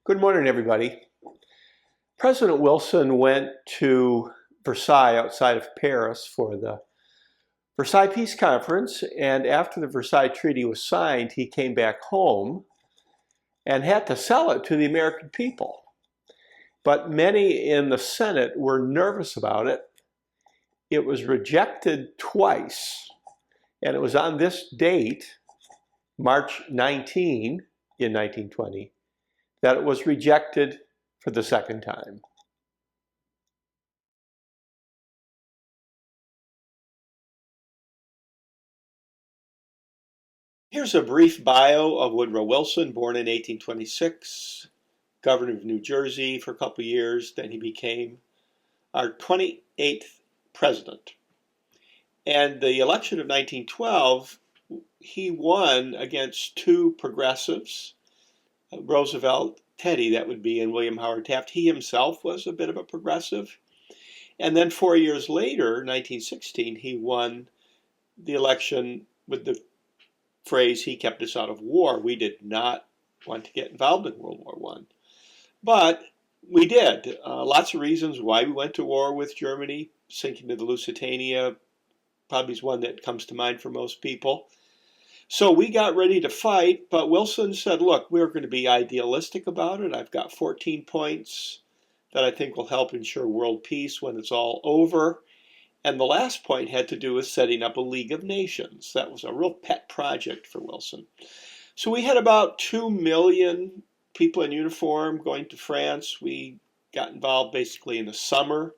Good morning, everybody. President Wilson went to Versailles outside of Paris for the Versailles Peace Conference, and after the Versailles Treaty was signed, he came back home and had to sell it to the American people. But many in the Senate were nervous about it. It was rejected twice, and it was on this date, March 19, in 1920, that it was rejected for the second time. Here's a brief bio of Woodrow Wilson, born in 1826, governor of New Jersey for a couple of years. Then he became our 28th president. And the election of 1912, he won against two progressives, Roosevelt, Teddy, that would be, and William Howard Taft. He himself was a bit of a progressive. And then 4 years later, 1916, he won the election with the phrase, "He kept us out of war." We did not want to get involved in World War I. But we did. Lots of reasons why we went to war with Germany. Sinking of the Lusitania probably is one that comes to mind for most people. So we got ready to fight, but Wilson said, look, we're going to be idealistic about it. I've got 14 points that I think will help ensure world peace when it's all over. And the last point had to do with setting up a League of Nations. That was a real pet project for Wilson. So we had about 2 million people in uniform going to France. We got involved basically in the summer of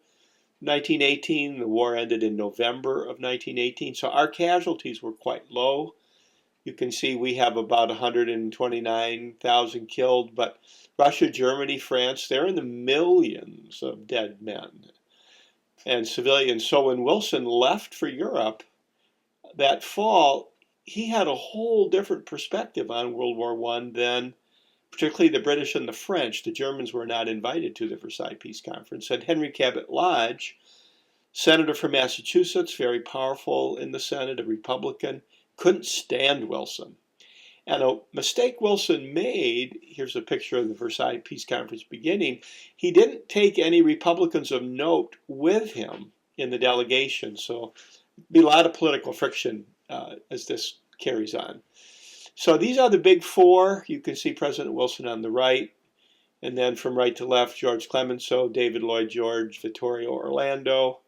1918. The war ended in November of 1918. So our casualties were quite low. You can see we have about 129,000 killed, but Russia, Germany, France, they're in the millions of dead men and civilians. So when Wilson left for Europe that fall, he had a whole different perspective on World War I than particularly the British and the French. The Germans were not invited to the Versailles Peace Conference. And Henry Cabot Lodge, senator from Massachusetts, very powerful in the Senate, a Republican, couldn't stand Wilson. And a mistake Wilson made, here's a picture of the Versailles Peace Conference beginning, he didn't take any Republicans of note with him in the delegation. So there'll be a lot of political friction as this carries on. So these are the big four. You can see President Wilson on the right, and then from right to left, George Clemenceau, David Lloyd George, Vittorio Orlando,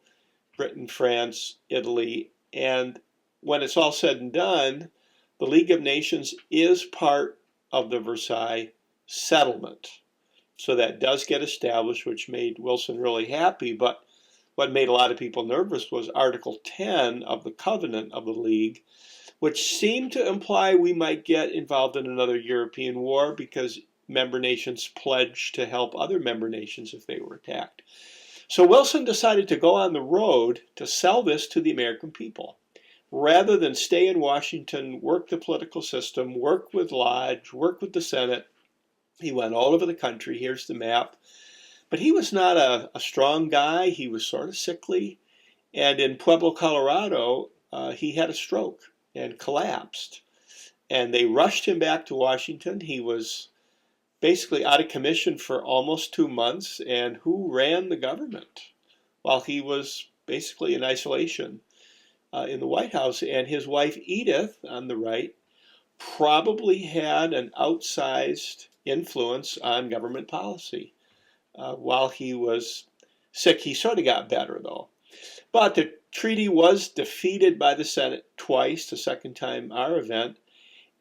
Britain, France, Italy. And when it's all said and done, the League of Nations is part of the Versailles settlement. So that does get established, which made Wilson really happy. But what made a lot of people nervous was Article 10 of the Covenant of the League, which seemed to imply we might get involved in another European war because member nations pledged to help other member nations if they were attacked. So Wilson decided to go on the road to sell this to the American people. Rather than stay in Washington, work the political system, work with Lodge, work with the Senate, he went all over the country. Here's the map. But he was not a strong guy. He was sort of sickly. And in Pueblo, Colorado, he had a stroke and collapsed. And they rushed him back to Washington. He was basically out of commission for almost 2 months. And who ran the government while he was basically in isolation in the White House? And his wife, Edith, on the right, probably had an outsized influence on government policy. While he was sick, he sort of got better, though. But the treaty was defeated by the Senate twice, the second time our event.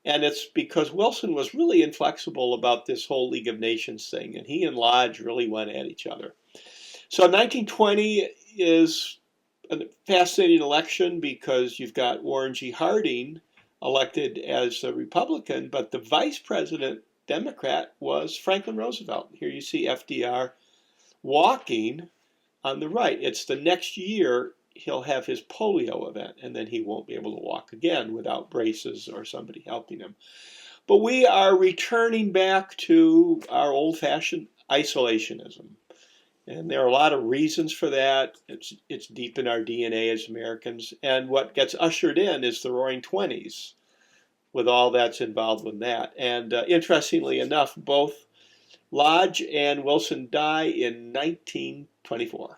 And it's because Wilson was really inflexible about this whole League of Nations thing, and he and Lodge really went at each other. So 1920 is a fascinating election because you've got Warren G. Harding elected as a Republican, but the vice president Democrat was Franklin Roosevelt. Here you see FDR walking on the right. It's the next year he'll have his polio event, and then he won't be able to walk again without braces or somebody helping him. But we are returning back to our old-fashioned isolationism. And there are a lot of reasons for that. It's deep in our DNA as Americans. And what gets ushered in is the Roaring Twenties, with all that's involved with that. And interestingly enough, both Lodge and Wilson die in 1924.